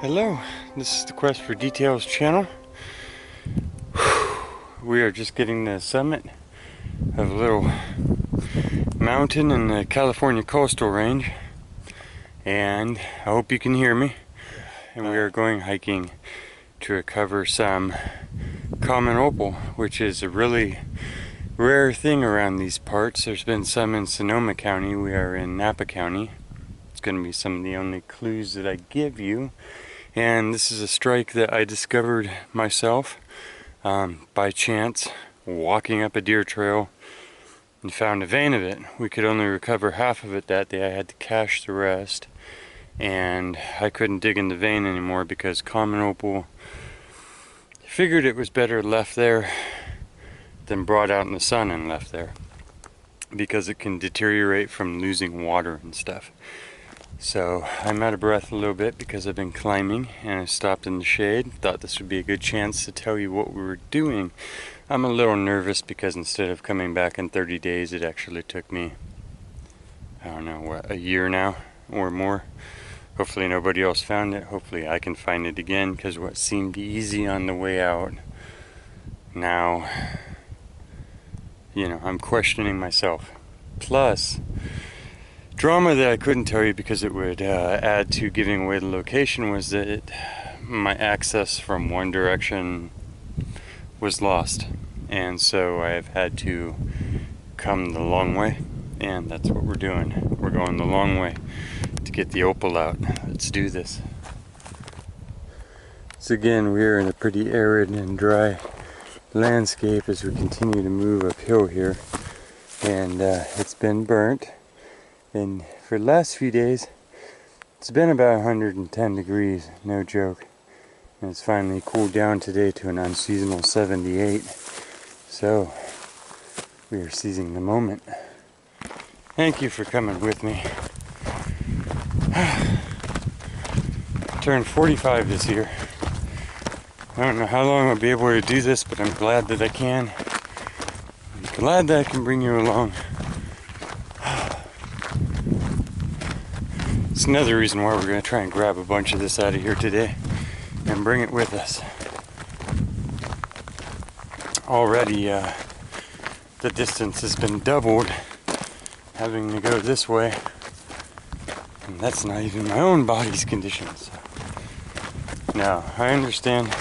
Hello, this is the Quest for Details channel. We are just getting to the summit of a little mountain in the California coastal range, and I hope you can hear me. And we are going hiking to recover some common opal, which is a really rare thing around these parts. There's been some in Sonoma County. We are in Napa County. It's going to be some of the only clues that I give you. And this is a strike that I discovered myself by chance, walking up a deer trail, and found a vein of it. We could only recover half of it that day. I had to cache the rest, and I couldn't dig in the vein anymore because common opal, figured it was better left there than brought out in the sun and left there, because it can deteriorate from losing water and stuff. So I'm out of breath a little bit because I've been climbing, and I stopped in the shade. Thought this would be a good chance to tell you what we were doing. I'm a little nervous because instead of coming back in 30 days, it actually took me, I don't know, what, a year now or more. Hopefully nobody else found it. Hopefully I can find it again, because what seemed easy on the way out, now, you know, I'm questioning myself. Plus, drama that I couldn't tell you because it would add to giving away the location was that my access from one direction was lost, and so I have had to come the long way, and that's what we're doing. We're going the long way to get the opal out. Let's do this. So again, we're in a pretty arid and dry landscape as we continue to move uphill here, and it's been burnt. And for the last few days, it's been about 110 degrees, no joke. And it's finally cooled down today to an unseasonal 78. So, we are seizing the moment. Thank you for coming with me. I turned 45 this year. I don't know how long I'll be able to do this, but I'm glad that I can. I'm glad that I can bring you along. It's another reason why we're going to try and grab a bunch of this out of here today and bring it with us. Already the distance has been doubled having to go this way, and that's not even my own body's conditions. Now, I understand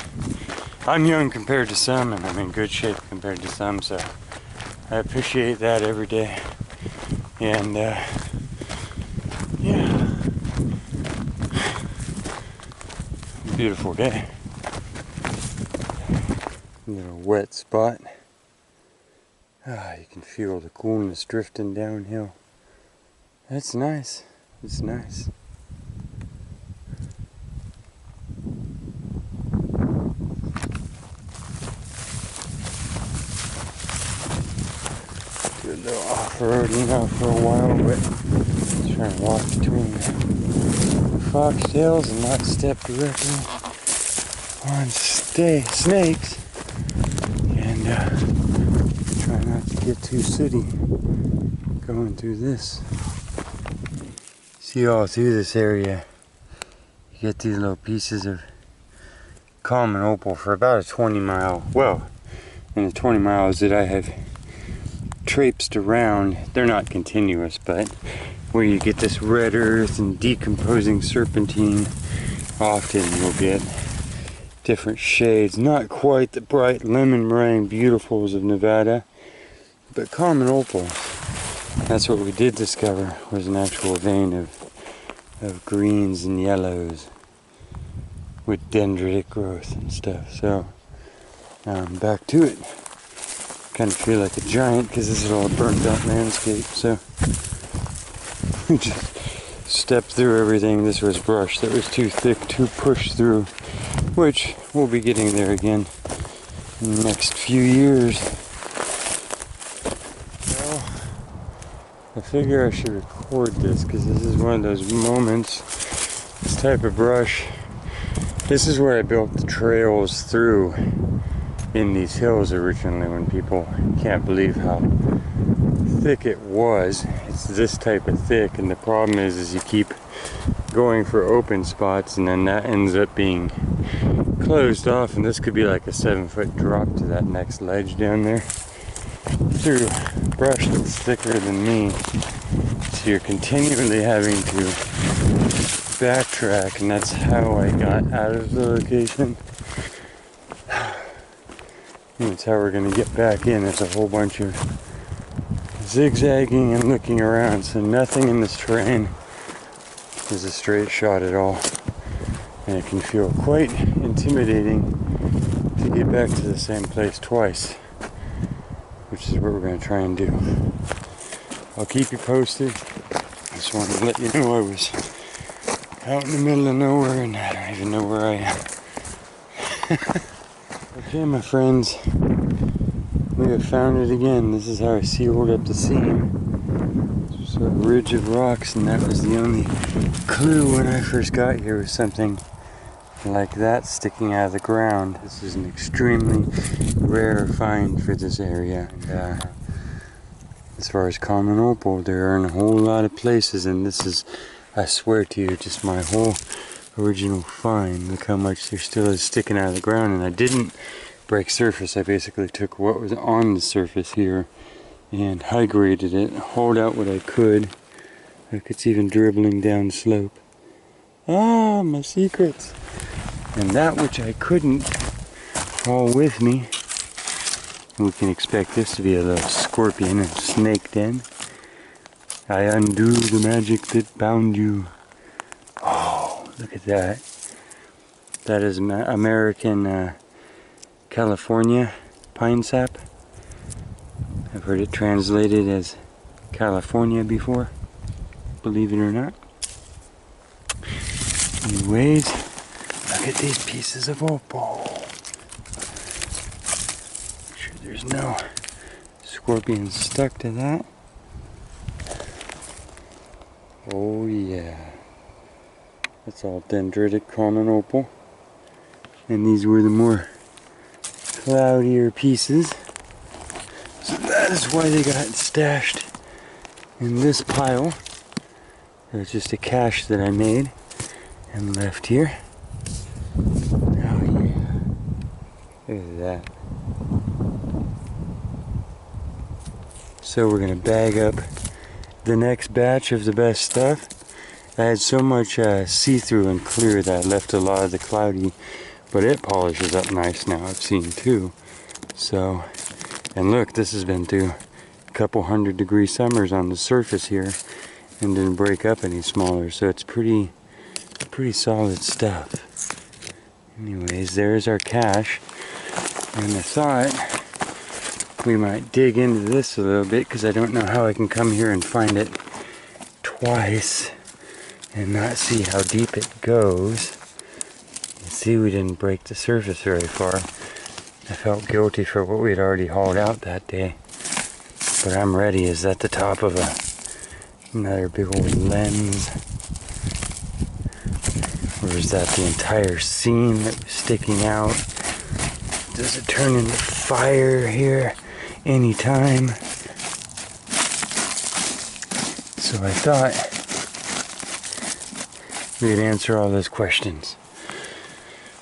I'm young compared to some, and I'm in good shape compared to some, so I appreciate that every day. And yeah. Beautiful day. Little wet spot. You can feel the coolness drifting downhill. That's nice. It's nice. Do a little off-roading now for a while, but try and walk between foxtails and not step directly on snakes, and try not to get too sooty going through this. See, all through this area you get these little pieces of common opal for about a 20-mile, well, in the 20 miles that I have traipsed around, they're not continuous, but where you get this red earth and decomposing serpentine, often you'll get different shades. Not quite the bright lemon meringue beautifuls of Nevada, but common opal. That's what we did discover, was an actual vein of greens and yellows with dendritic growth and stuff. So back to it. Kind of feel like a giant because this is all a burnt out landscape. So we just stepped through everything. This was brush that was too thick to push through, which we'll be getting there again in the next few years. Well, I figure I should record this because this is one of those moments. This type of brush, this is where I built the trails through in these hills originally, when people can't believe how thick it was. It's this type of thick, and the problem is you keep going for open spots, and then that ends up being closed off, and this could be like a 7-foot drop to that next ledge down there through brush that's thicker than me. So you're continually having to backtrack, and that's how I got out of the location. And that's how we're going to get back in. There's a whole bunch of zigzagging and looking around, so nothing in this terrain is a straight shot at all. And it can feel quite intimidating to get back to the same place twice, which is what we're going to try and do. I'll keep you posted. I just wanted to let you know I was out in the middle of nowhere and I don't even know where I am. Okay, my friends, we have found it again. This is how I sealed up the seam. Just a ridge of rocks, and that was the only clue when I first got here, was something like that sticking out of the ground. This is an extremely rare find for this area. And, as far as common opal, there are in a whole lot of places, and this is, I swear to you, just my whole original find. Look how much there still is sticking out of the ground, and I didn't break surface. I basically took what was on the surface here and high graded it, hauled out what I could. Look, it's even dribbling down slope. Ah, my secrets. And that which I couldn't haul with me, we can expect this to be a little scorpion and snake den. I undo the magic that bound you. Oh, look at that. That is American California pine sap. I've heard it translated as California before, believe it or not. Anyways, look at these pieces of opal. Make sure there's no scorpions stuck to that. Oh yeah. That's all dendritic common opal. And these were the more cloudier pieces. So that is why they got stashed in this pile. It was just a cache that I made and left here. Oh yeah. Look at that. So we're gonna bag up the next batch of the best stuff. I had so much see-through and clear that I left a lot of the cloudy, but it polishes up nice now, I've seen too. So, and look, this has been through a couple 100-degree summers on the surface here and didn't break up any smaller, so it's pretty solid stuff. Anyways, there's our cache, and I thought we might dig into this a little bit because I don't know how I can come here and find it twice and not see how deep it goes. You see, we didn't break the surface very far. I felt guilty for what we had already hauled out that day, but I'm ready. Is that the top of another big old lens, or is that the entire seam that was sticking out? Does it turn into fire here anytime? So I thought we'd answer all those questions.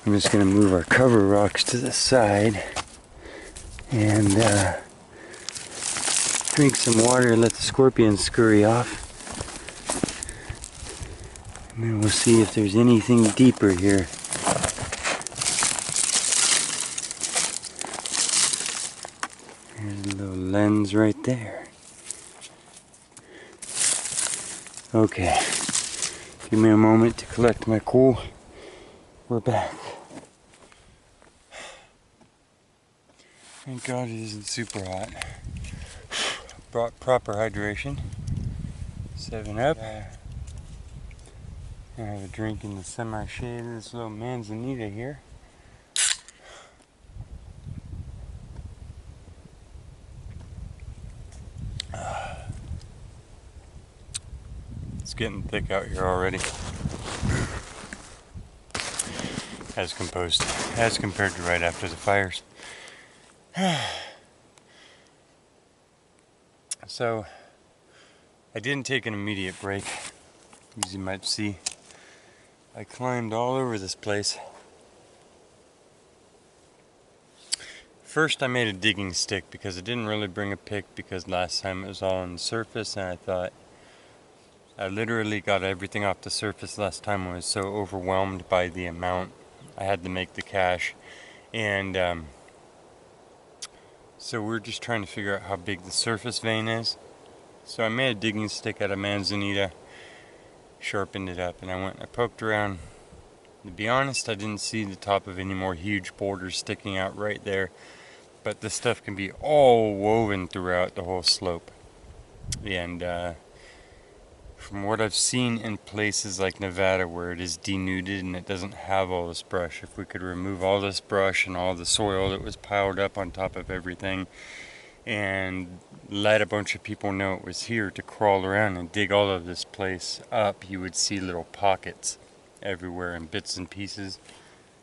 I'm just going to move our cover rocks to the side and drink some water and let the scorpions scurry off. And then we'll see if there's anything deeper here. There's a little lens right there. Okay, give me a moment to collect my cool. We're back. Thank God it isn't super hot. Brought proper hydration. 7-Up. I have a drink in the semi-shade of this little manzanita here. It's getting thick out here already. As compared to right after the fires. So I didn't take an immediate break, as you might see. I climbed all over this place. First I made a digging stick because I didn't really bring a pick because last time it was all on the surface, and I thought I literally got everything off the surface last time. I was so overwhelmed by the amount I had to make the cache. And so we're just trying to figure out how big the surface vein is. So I made a digging stick out of manzanita, sharpened it up, and I went and I poked around. To be honest, I didn't see the top of any more huge boulders sticking out right there, but this stuff can be all woven throughout the whole slope. And from what I've seen in places like Nevada where it is denuded and it doesn't have all this brush, if we could remove all this brush and all the soil that was piled up on top of everything and let a bunch of people know it was here to crawl around and dig all of this place up, you would see little pockets everywhere and bits and pieces.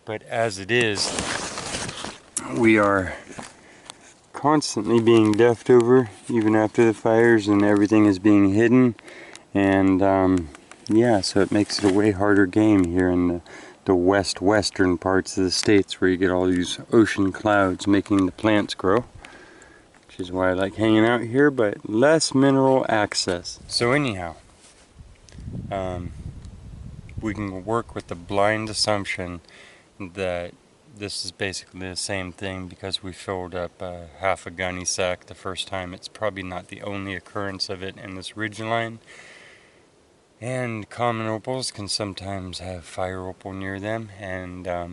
But as it is, we are constantly being duffed over even after the fires, and everything is being hidden. And yeah, so it makes it a way harder game here in the western parts of the states, where you get all these ocean clouds making the plants grow, which is why I like hanging out here, but less mineral access. So anyhow, we can work with the blind assumption that this is basically the same thing because we filled up half a gunny sack the first time. It's probably not the only occurrence of it in this ridge line. And common opals can sometimes have fire opal near them, and I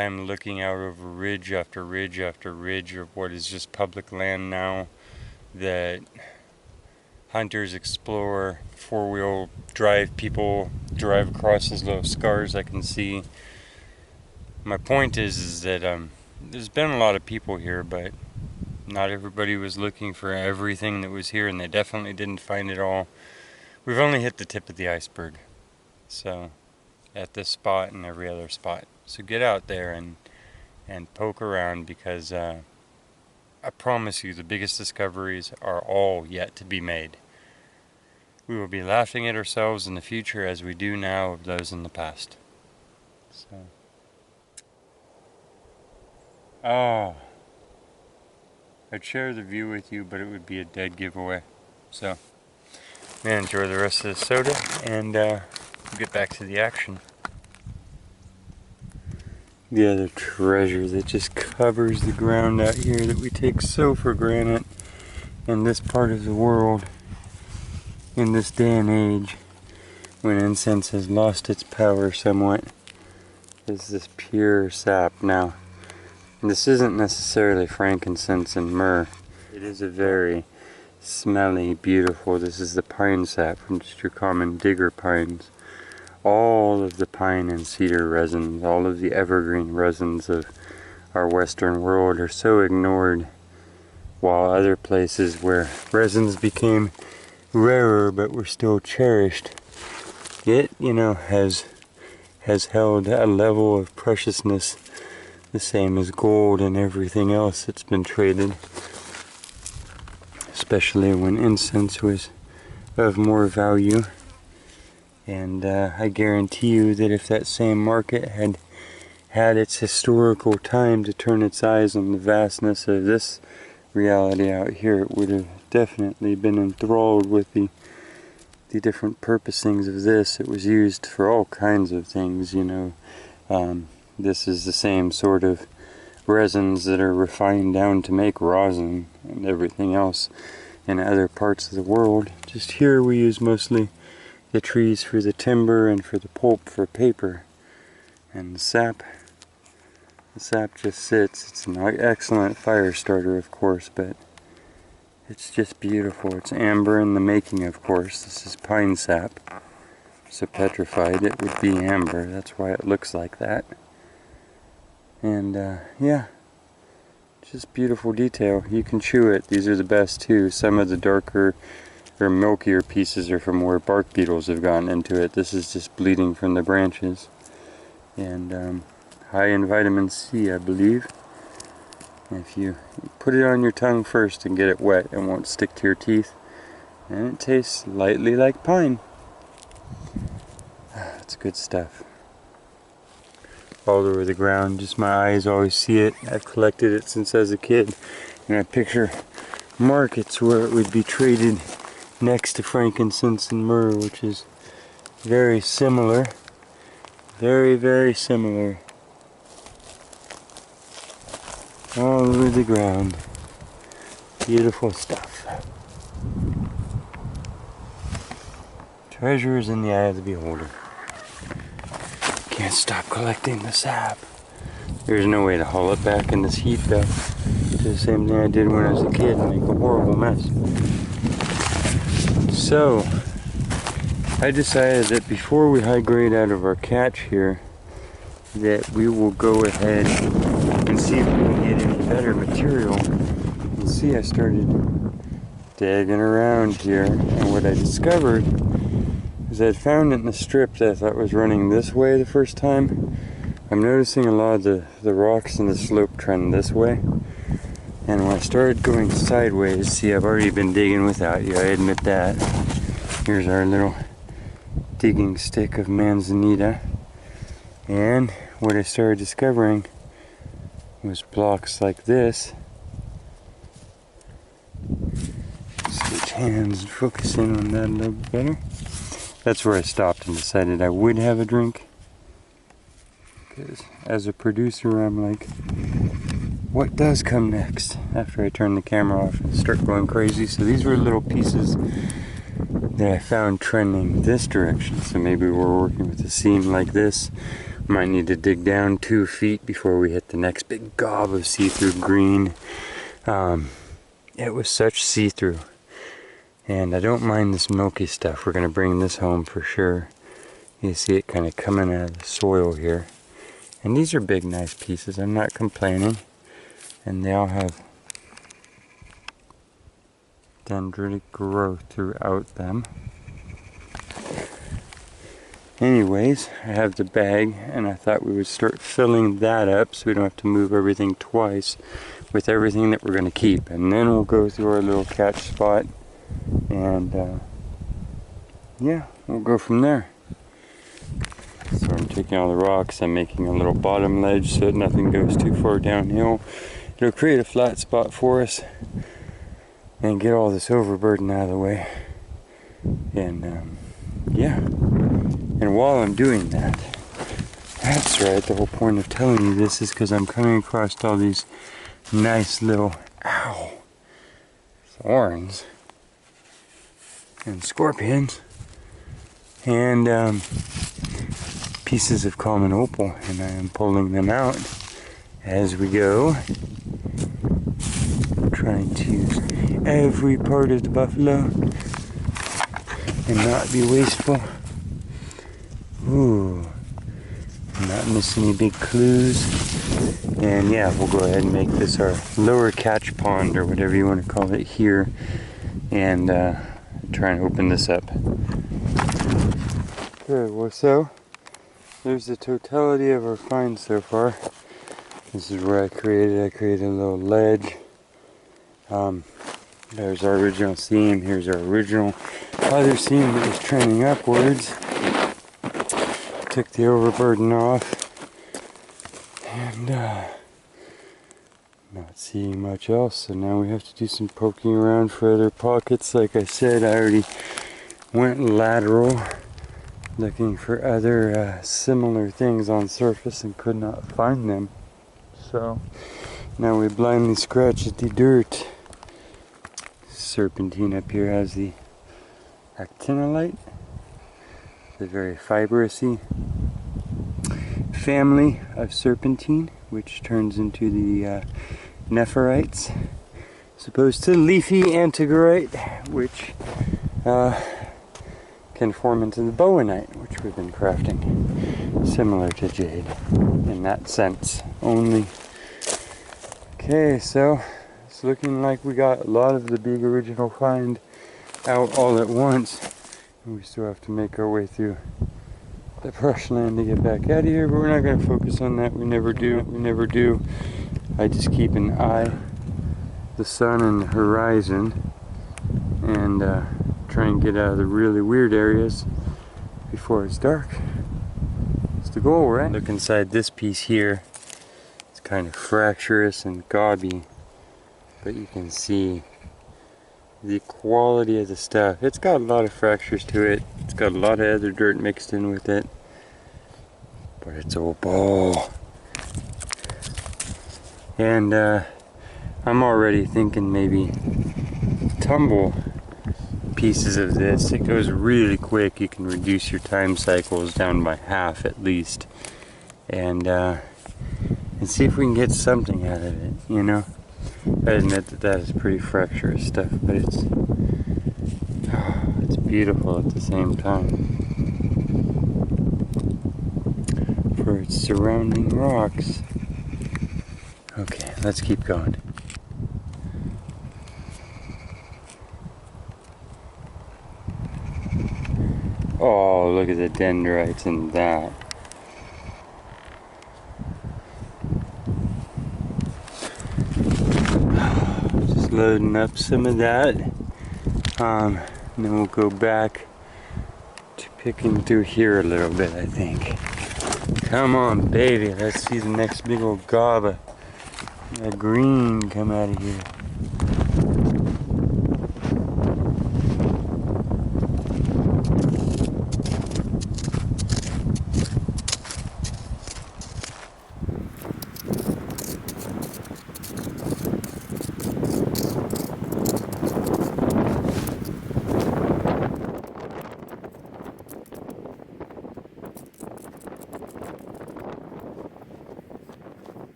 am looking out over ridge after ridge after ridge of what is just public land now that hunters explore, four-wheel drive people drive across these little scars I can see. My point is that there's been a lot of people here, but not everybody was looking for everything that was here, and they definitely didn't find it all. We've only hit the tip of the iceberg, so at this spot and every other spot. So get out there and poke around, because I promise you the biggest discoveries are all yet to be made. We will be laughing at ourselves in the future as we do now of those in the past. So, I'd share the view with you, but it would be a dead giveaway. So, enjoy the rest of the soda, and we'll get back to the action. The other treasure that just covers the ground out here that we take so for granted in this part of the world, in this day and age, when incense has lost its power somewhat, is this pure sap. Now, this isn't necessarily frankincense and myrrh. It is a very smelly, beautiful, this is the pine sap from just your common digger pines. All of the pine and cedar resins, all of the evergreen resins of our western world are so ignored, while other places where resins became rarer but were still cherished, it, you know, has held a level of preciousness the same as gold and everything else that's been traded, especially when incense was of more value. And I guarantee you that if that same market had had its historical time to turn its eyes on the vastness of this reality out here, it would have definitely been enthralled with the different purposings of this. It was used for all kinds of things, you know. This is the same sort of resins that are refined down to make rosin and everything else in other parts of the world. Just here we use mostly the trees for the timber and for the pulp for paper. And the sap just sits. It's an excellent fire starter, of course, but it's just beautiful. It's amber in the making, of course. This is pine sap, so petrified it would be amber. That's why it looks like that. And yeah, just beautiful detail. You can chew it. These are the best too. Some of the darker or milkier pieces are from where bark beetles have gotten into it. This is just bleeding from the branches. And high in vitamin C, I believe. If you put it on your tongue first and get it wet, it won't stick to your teeth. And it tastes lightly like pine. It's good stuff. All over the ground, just my eyes always see it. I've collected it since I was a kid, and I picture markets where it would be traded next to frankincense and myrrh, which is very similar. Very, very similar. All over the ground. Beautiful stuff. Treasure is in the eye of the beholder. Can't stop collecting the sap. There's no way to haul it back in this heap though. It's the same thing I did when I was a kid and make a horrible mess. So, I decided that before we high grade out of our catch here, that we will go ahead and see if we can get any better material. You see, I started digging around here, and what I discovered is I found it in a strip that I thought was running this way the first time. I'm noticing a lot of the rocks in the slope trend this way. And when I started going sideways, see, I've already been digging without you, I admit that. Here's our little digging stick of manzanita. And what I started discovering was blocks like this. Switch hands and focus in on that a little bit better. That's where I stopped and decided I would have a drink. Because as a producer, I'm like, what does come next? After I turn the camera off and start going crazy. So these were little pieces that I found trending this direction. So maybe we're working with a seam like this. Might need to dig down 2 feet before we hit the next big gob of see-through green. It was such see-through. And I don't mind this milky stuff. We're going to bring this home for sure. You see it kind of coming out of the soil here. And these are big, nice pieces. I'm not complaining. And they all have dendritic growth throughout them. Anyways, I have the bag, and I thought we would start filling that up so we don't have to move everything twice with everything that we're going to keep. And then we'll go through our little catch spot. And yeah, we'll go from there. So I'm taking all the rocks, I'm making a little bottom ledge so that nothing goes too far downhill. It'll create a flat spot for us and get all this overburden out of the way. And yeah, and while I'm doing that, that's right, the whole point of telling you this is because I'm coming across all these nice little, ow, thorns and scorpions and pieces of common opal, and I am pulling them out as we go. I'm trying to use every part of the buffalo and not be wasteful. Ooh, not miss any big clues. And yeah, we'll go ahead and make this our lower catch pond, or whatever you want to call it here, and try and open this up. Good, well, so there's the totality of our finds so far. This is where I created a little ledge. There's our original seam. Here's our original other seam that was trending upwards. Took the overburden off, and not seeing much else, so now we have to do some poking around for other pockets. Like I said, I already went lateral looking for other similar things on surface and could not find them. So now we blindly scratch at the dirt. Serpentine up here has the actinolite, the very fibrousy family of serpentine, which turns into the nephrites, as opposed to leafy antigerite, which can form into the bowenite, which we've been crafting, similar to jade in that sense only. Okay, so it's looking like we got a lot of the big original find out all at once, and we still have to make our way through the brushland to get back out of here, but we're not going to focus on that. We never do. I just keep an eye, the sun and the horizon, and try and get out of the really weird areas before it's dark. the goal, right? Look inside this piece here. It's kind of fractious and gobby, but you can see the quality of the stuff. It's got a lot of fractures to it. It's got a lot of other dirt mixed in with it, but it's opal. And I'm already thinking maybe tumble pieces of this. It goes really quick. You can reduce your time cycles down by half at least, and see if we can get something out of it, you know. I admit that that is pretty fractious stuff, but it's beautiful at the same time for its surrounding rocks. Okay, let's keep going. Oh, look at the dendrites in that. Just loading up some of that. And then we'll go back to picking through here a little bit, I think. Come on, baby. Let's see the next big old gob of green come out of here.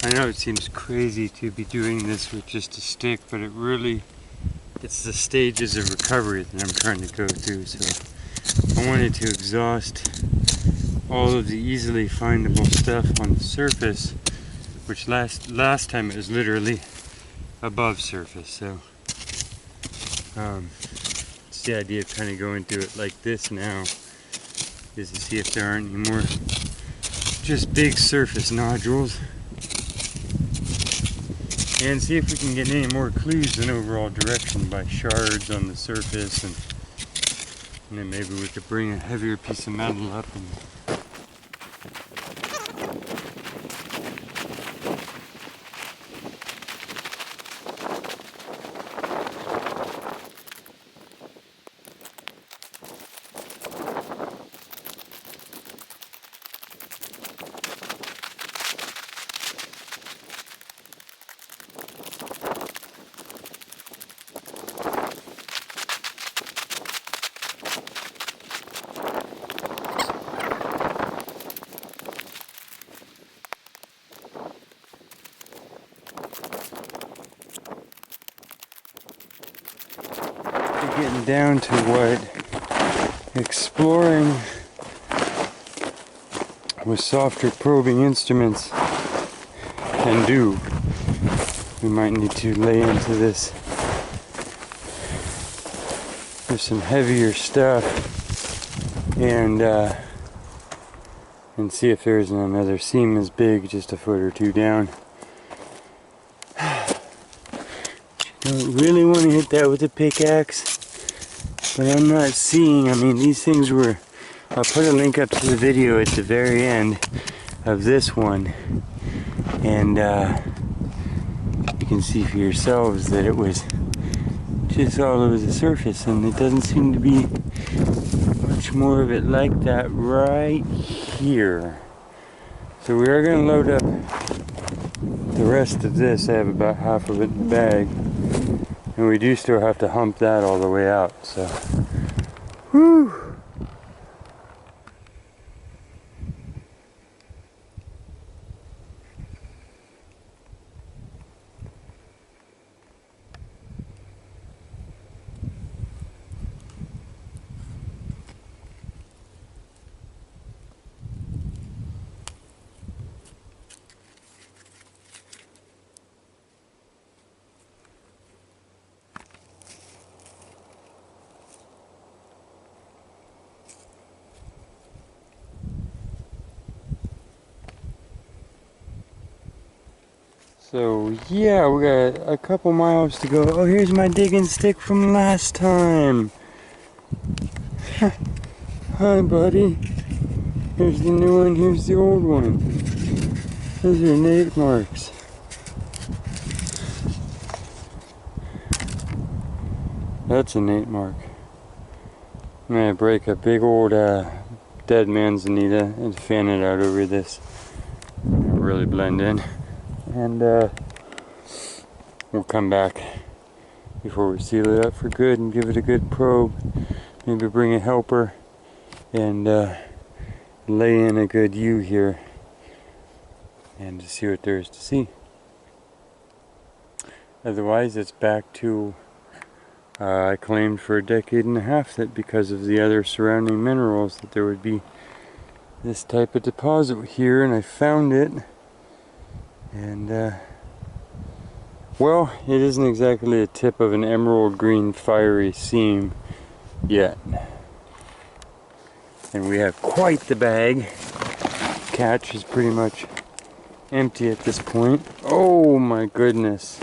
I know it seems crazy to be doing this with just a stick, but it's the stages of recovery that I'm trying to go through. So I wanted to exhaust all of the easily findable stuff on the surface, which last time it was literally above surface. So it's the idea of kind of going through it like this now, is to see if there aren't any more just big surface nodules, and see if we can get any more clues in overall direction by shards on the surface, and then maybe we could bring a heavier piece of metal up and getting down to what exploring with softer probing instruments can do. We might need to lay into this with some heavier stuff and see if there's another seam as big, just a foot or two down. Don't really want to hit that with a pickaxe, but I'm not seeing. I mean, these things were, I'll put a link up to the video at the very end of this one, and you can see for yourselves that it was just all over the surface, and it doesn't seem to be much more of it like that right here. So we are going to load up the rest of this. I have about half of it in the bag, and we do still have to hump that all the way out, so whew. So yeah, we got a couple miles to go. Oh, here's my digging stick from last time. Hi, buddy. Here's the new one, here's the old one. Those are Nate marks. That's a Nate mark. I'm gonna break a big old dead manzanita and fan it out over this. It'll really blend in. And we'll come back before we seal it up for good and give it a good probe. Maybe bring a helper and lay in a good U here and to see what there is to see. Otherwise, it's back to I claimed for a decade and a half that because of the other surrounding minerals that there would be this type of deposit here, and I found it. And well, it isn't exactly a tip of an emerald green fiery seam yet. And we have quite the bag. Catch is pretty much empty at this point. Oh my goodness.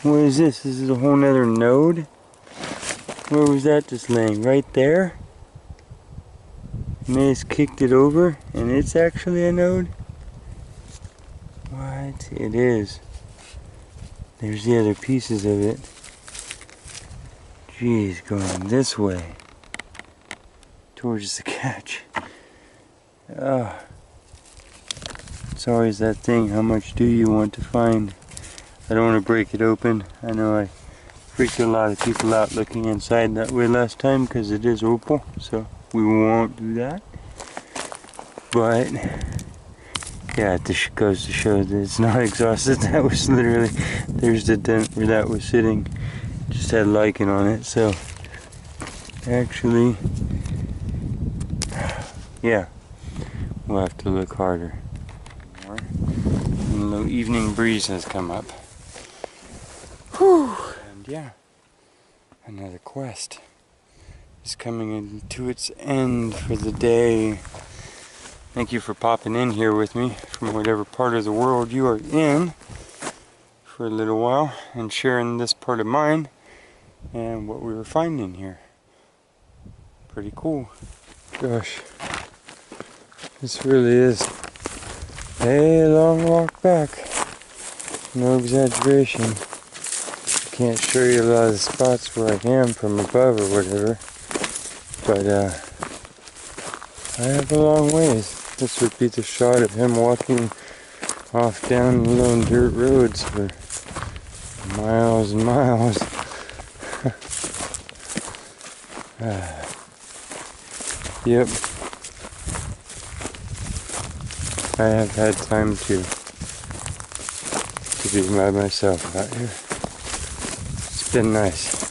What is this? This is a whole nother node? Where was that just laying? Right there? Maze kicked it over and it's actually a node? What? It is. There's the other pieces of it. Geez, going this way. Towards the catch. It's always that thing, how much do you want to find? I don't want to break it open. I know I freaked a lot of people out looking inside that way last time because it is opal, so we won't do that. But yeah, it just goes to show that it's not exhausted. That was literally, there's the dent where that was sitting. Just had lichen on it, so actually, yeah, we'll have to look harder. And a little evening breeze has come up. Whew. And yeah, another quest is coming into its end for the day. Thank you for popping in here with me from whatever part of the world you are in for a little while and sharing this part of mine and what we were finding here. Pretty cool. Gosh, this really is a long walk back. No exaggeration. Can't show you a lot of the spots where I am from above or whatever, but I have a long ways. This would be the shot of him walking off down lone dirt roads for miles and miles. Yep. I have had time to be by myself out here. It's been nice.